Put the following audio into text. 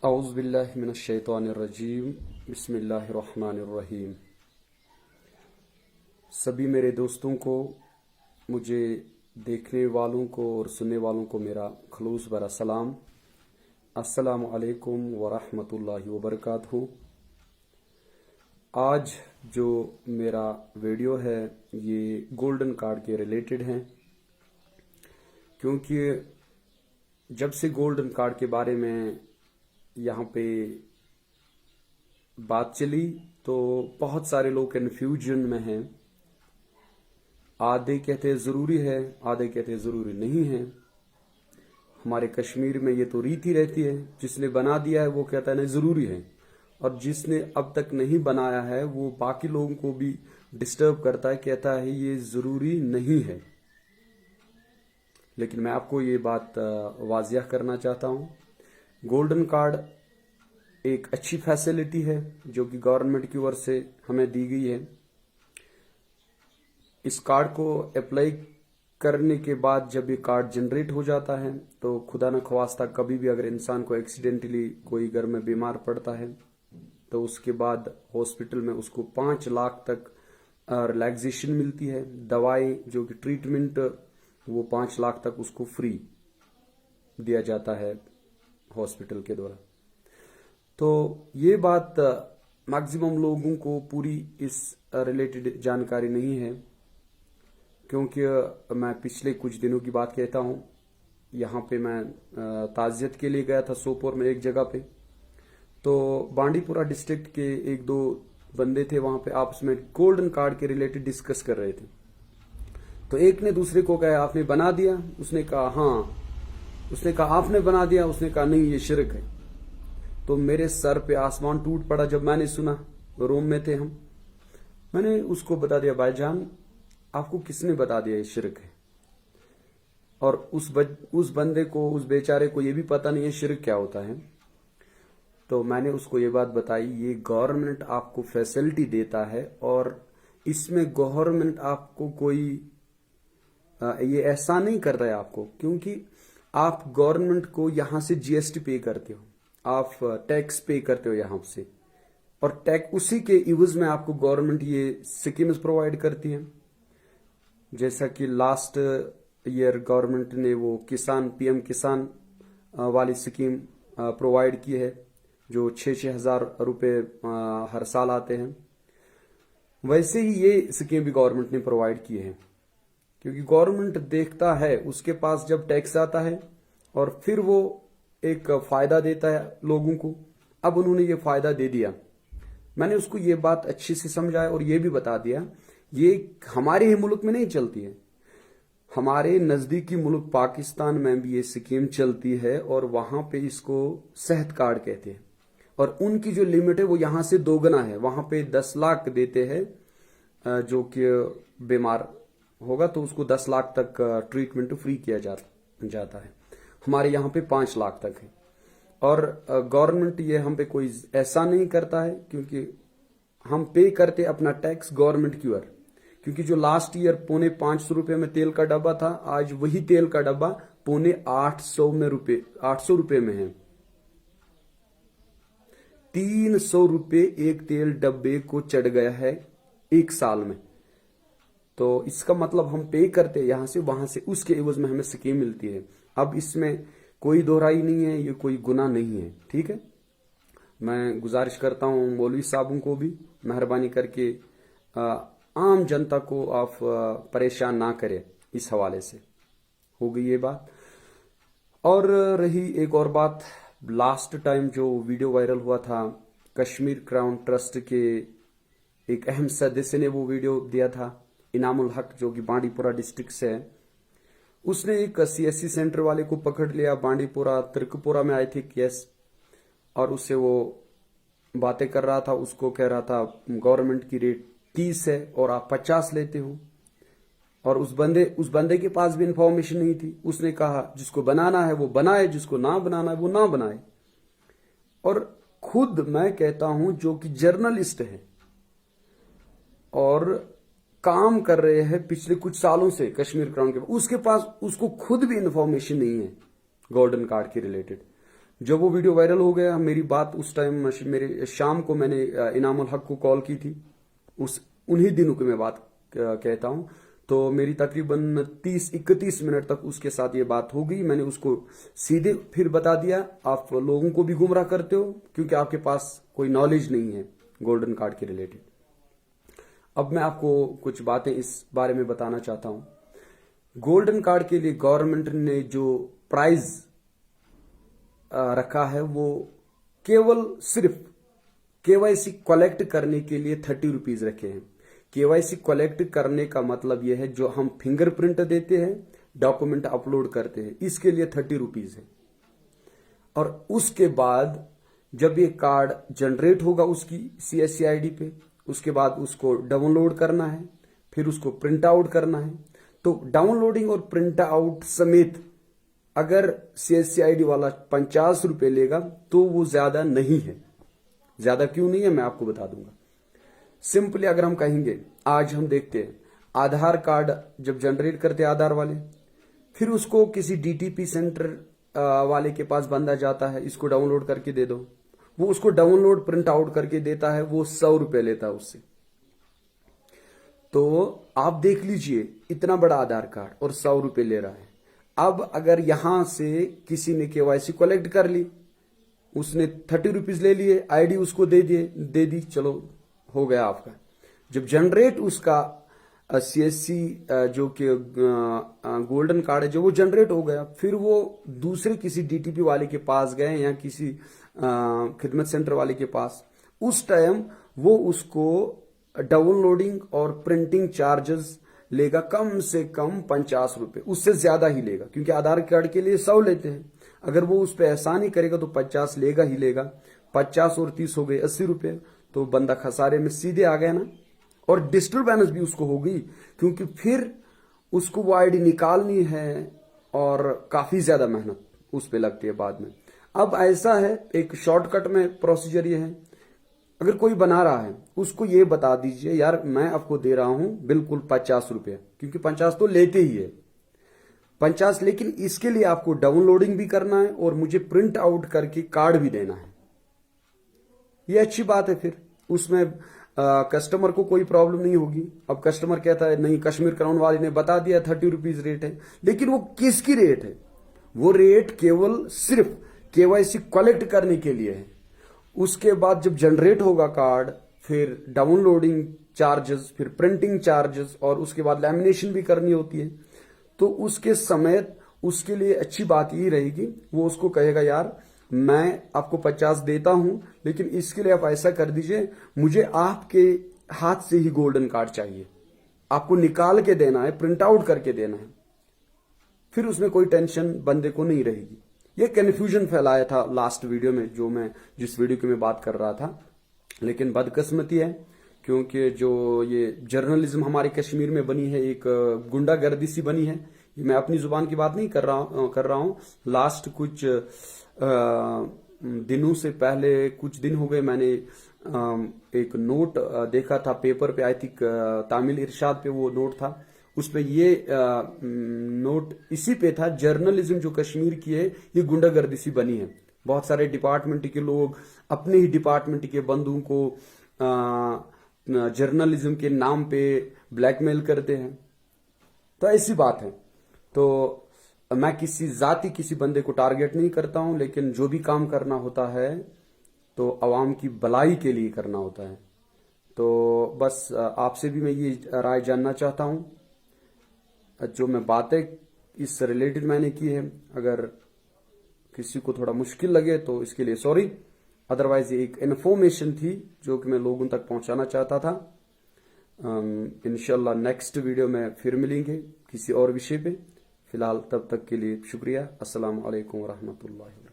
औज़ुबिल्लाहि मिनश्शैतानिर्रजीम बिस्मिल्लाहिर्रहमानिर्रहीम। सभी मेरे दोस्तों को, मुझे देखने वालों को और सुनने वालों को मेरा खलूस भरा सलाम। अस्सलामु अलैकुम वरहमतुल्लाहि वबरकातुहू। आज जो मेरा वीडियो है ये गोल्डन कार्ड के रिलेटेड है, क्योंकि जब से गोल्डन कार्ड के बारे में यहाँ पे बात चली तो बहुत सारे लोग कन्फ्यूजन में हैं। आधे कहते हैं ज़रूरी है, आधे कहते हैं ज़रूरी नहीं है। हमारे कश्मीर में ये तो रीति रहती है, जिसने बना दिया है वो कहता है नहीं ज़रूरी है, और जिसने अब तक नहीं बनाया है वो बाकी लोगों को भी डिस्टर्ब करता है, कहता है ये ज़रूरी नहीं है। लेकिन मैं आपको ये बात वाज़िया करना चाहता हूँ, गोल्डन कार्ड एक अच्छी फैसिलिटी है जो कि गवर्नमेंट की ओर से हमें दी गई है। इस कार्ड को अप्लाई करने के बाद जब ये कार्ड जनरेट हो जाता है तो खुदा न ख्वास्ता कभी भी अगर इंसान को एक्सीडेंटली कोई घर में बीमार पड़ता है तो उसके बाद हॉस्पिटल में उसको 5 लाख तक रिलैक्सेशन मिलती है। दवाई जो कि ट्रीटमेंट वो 5 लाख तक उसको फ्री दिया जाता है हॉस्पिटल के द्वारा। तो ये बात मैक्सिमम लोगों को पूरी इस रिलेटेड जानकारी नहीं है, क्योंकि मैं पिछले कुछ दिनों की बात कहता हूँ। यहाँ पे मैं ताज़ियत के लिए गया था सोपोर में एक जगह पे, तो बांडीपुरा डिस्ट्रिक्ट के एक दो बंदे थे वहाँ पे, आपस में गोल्डन कार्ड के रिलेटेड डिस्कस कर रहे थे। तो एक ने दूसरे को कहा आपने बना दिया, उसने कहा हाँ, उसने कहा आपने बना दिया, उसने कहा नहीं ये शिरक है। तो मेरे सर पे आसमान टूट पड़ा जब मैंने सुना। रूम में थे हम, मैंने उसको बता दिया भाईजान आपको किसने बता दिया ये शिरक है। और उस बंदे को, उस बेचारे को ये भी पता नहीं है शिरक क्या होता है। तो मैंने उसको ये बात बताई, ये गवर्नमेंट आपको फैसिलिटी देता है और इसमें गवर्नमेंट आपको कोई ये ऐसा नहीं कर रहा है आपको, क्योंकि आप गवर्नमेंट को यहां से जीएसटी पे करते हो, आप टैक्स पे करते हो यहाँ से, और टैक्स उसी के इवज में आपको गवर्नमेंट ये स्कीम्स प्रोवाइड करती है। जैसा कि लास्ट ईयर गवर्नमेंट ने वो किसान पीएम किसान वाली स्कीम प्रोवाइड की है, जो 6-6 हजार रुपये हर साल आते हैं। वैसे ही ये स्कीम भी गवर्नमेंट ने प्रोवाइड की है, क्योंकि गवर्नमेंट देखता है उसके पास जब टैक्स आता है और फिर वो एक फायदा देता है लोगों को। अब उन्होंने ये फायदा दे दिया, मैंने उसको ये बात अच्छे से समझाया और ये भी बता दिया ये हमारे ही मुल्क में नहीं चलती है, हमारे नजदीकी मुल्क पाकिस्तान में भी ये स्कीम चलती है और वहां पे इसको सेहत कार्ड कहते हैं। और उनकी जो लिमिट है वो यहाँ से 2 गुना है, वहां पे 10 लाख देते हैं, जो कि बीमार होगा तो उसको 10 लाख तक ट्रीटमेंट फ्री किया जाता है। हमारे यहाँ पे 5 लाख तक है। और गवर्नमेंट ये हम पे कोई ऐसा नहीं करता है, क्योंकि हम पे करते अपना टैक्स गवर्नमेंट की ओर। क्योंकि जो लास्ट ईयर 550 रुपए में तेल का डब्बा था, आज वही तेल का डब्बा 850 रुपए में है। 300 रुपए एक तेल डब्बे को चढ़ गया है एक साल में। तो इसका मतलब हम पे करते हैं यहां से, वहां से उसके एवज में हमें स्कीम मिलती है। अब इसमें कोई दोहराई नहीं है, ये कोई गुनाह नहीं है, ठीक है। मैं गुजारिश करता हूं मौलवी साहबों को भी मेहरबानी करके आम जनता को आप परेशान ना करें इस हवाले से। हो गई ये बात। और रही एक और बात, लास्ट टाइम जो वीडियो वायरल हुआ था, कश्मीर क्राउन ट्रस्ट के एक अहम सदस्य ने वो वीडियो दिया था, इनामुल हक, जो कि बांडीपुरा डिस्ट्रिक्ट से है। उसने एक सीएससी सेंटर वाले को पकड़ लिया, बांडीपुरा त्रिकपुरा में आई थी केस, और उससे वो बातें कर रहा था। उसको कह रहा था गवर्नमेंट की रेट 30 है और आप 50 लेते हो। और उस बंदे के पास भी इंफॉर्मेशन नहीं थी। उसने कहा जिसको बनाना है वो बनाए, जिसको ना बनाना है वो ना बनाए। और खुद मैं कहता हूं जो कि जर्नलिस्ट है और काम कर रहे हैं पिछले कुछ सालों से कश्मीर क्राउन के, उसके पास उसको खुद भी इंफॉर्मेशन नहीं है गोल्डन कार्ड के रिलेटेड। जब वो वीडियो वायरल हो गया, मेरी बात उस टाइम मेरे शाम को मैंने इनामुल हक को कॉल की थी, उन्हीं दिनों की मैं बात कहता हूं। तो मेरी तकरीबन 30-31 मिनट तक उसके साथ ये बात हो गई। मैंने उसको सीधे फिर बता दिया, आप लोगों को भी गुमराह करते हो क्योंकि आपके पास कोई नॉलेज नहीं है गोल्डन कार्ड के रिलेटेड। अब मैं आपको कुछ बातें इस बारे में बताना चाहता हूं। गोल्डन कार्ड के लिए गवर्नमेंट ने जो प्राइस रखा है वो केवल सिर्फ केवाईसी कलेक्ट करने के लिए 30 रुपीज रखे हैं। केवाईसी कलेक्ट करने का मतलब यह है जो हम फिंगरप्रिंट देते हैं, डॉक्यूमेंट अपलोड करते हैं, इसके लिए 30 रुपीज है। और उसके बाद जब ये कार्ड जनरेट होगा उसकी CSC ID पे, उसके बाद उसको डाउनलोड करना है, फिर उसको प्रिंट आउट करना है। तो डाउनलोडिंग और प्रिंट आउट समेत अगर CSC ID वाला 50 रुपए लेगा तो वो ज्यादा नहीं है। ज्यादा क्यों नहीं है मैं आपको बता दूंगा। सिंपली अगर हम कहेंगे, आज हम देखते हैं आधार कार्ड जब जनरेट करते हैं आधार वाले, फिर उसको किसी DTP सेंटर वाले के पास बंदा जाता है, इसको डाउनलोड करके दे दो, वो उसको डाउनलोड प्रिंट आउट करके देता है, वो 100 रुपए लेता है उससे। तो आप देख लीजिए, इतना बड़ा आधार कार्ड और 100 रुपए ले रहा है। अब अगर यहां से किसी ने KYC कलेक्ट कर ली, उसने 30 रुपीज ले लिए, ID उसको दे दी, चलो हो गया आपका। जब जनरेट उसका CSC जो कि गोल्डन कार्ड है, जो वो जनरेट हो गया, फिर वो दूसरे किसी DTP वाले के पास गए या किसी खिदमत सेंटर वाले के पास, उस टाइम वो उसको डाउनलोडिंग और प्रिंटिंग चार्जेस लेगा कम से कम 50 रुपए, उससे ज्यादा ही लेगा क्योंकि आधार कार्ड के लिए 100 लेते हैं। अगर वो उस पर एहसान ही करेगा तो 50 लेगा ही लेगा। 50 और 30 हो गए 80 रुपए, तो बंदा खसारे में सीधे आ गया ना। और डिजिटल बैलेंस भी उसको हो गई क्योंकि फिर उसको वो ID निकालनी है और काफी ज्यादा मेहनत उस पर लगती है बाद में। अब ऐसा है, एक शॉर्टकट में प्रोसीजर ये है, अगर कोई बना रहा है उसको ये बता दीजिए, यार मैं आपको दे रहा हूं बिल्कुल 50 रुपये, क्योंकि 50 तो लेते ही है 50, लेकिन इसके लिए आपको डाउनलोडिंग भी करना है और मुझे प्रिंट आउट करके कार्ड भी देना है। ये अच्छी बात है, फिर उसमें कस्टमर को कोई प्रॉब्लम नहीं होगी। अब कस्टमर कहता है नहीं, कश्मीर क्राउन वाले ने बता दिया 30 रुपीज रेट है, लेकिन वो किसकी रेट है? वो रेट केवल सिर्फ KYC कलेक्ट करने के लिए है। उसके बाद जब जनरेट होगा कार्ड, फिर डाउनलोडिंग चार्जेस, फिर प्रिंटिंग चार्जेस, और उसके बाद लैमिनेशन भी करनी होती है। तो उसके समेत उसके लिए अच्छी बात यही रहेगी, वो उसको कहेगा यार मैं आपको 50 देता हूं, लेकिन इसके लिए आप ऐसा कर दीजिए, मुझे आपके हाथ से ही गोल्डन कार्ड चाहिए, आपको निकाल के देना है, प्रिंट आउट करके देना है। फिर उसमें कोई टेंशन बंदे को नहीं रहेगी। ये कन्फ्यूजन फैलाया था लास्ट वीडियो में, जिस वीडियो की मैं बात कर रहा था। लेकिन बदकिस्मती है क्योंकि जो ये जर्नलिज्म हमारे कश्मीर में बनी है, एक गुंडागर्दी सी बनी है। ये मैं अपनी जुबान की बात नहीं कर रहा हूं। लास्ट कुछ दिनों से पहले, कुछ दिन हो गए, मैंने एक नोट देखा था पेपर पे, आई थिंक तामिल इरशाद पे वो नोट था। उस पे ये नोट इसी पे था, जर्नलिज्म जो कश्मीर की है ये गुंडागर्दी सी बनी है। बहुत सारे डिपार्टमेंट के लोग अपने ही डिपार्टमेंट के बंदों को जर्नलिज्म के नाम पे ब्लैकमेल करते हैं। तो ऐसी बात है। तो मैं किसी बंदे को टारगेट नहीं करता हूं, लेकिन जो भी काम करना होता है तो अवाम की भलाई के लिए करना होता है। तो बस आपसे भी मैं ये राय जानना चाहता हूं, जो मैं बातें इस रिलेटेड मैंने की है, अगर किसी को थोड़ा मुश्किल लगे तो इसके लिए सॉरी। अदरवाइज ये एक इन्फॉर्मेशन थी जो कि मैं लोगों तक पहुंचाना चाहता था। इंशाल्लाह नेक्स्ट वीडियो में फिर मिलेंगे किसी और विषय पे। फिलहाल तब तक के लिए शुक्रिया। अस्सलाम वालेकुम रहमतुल्लाहि।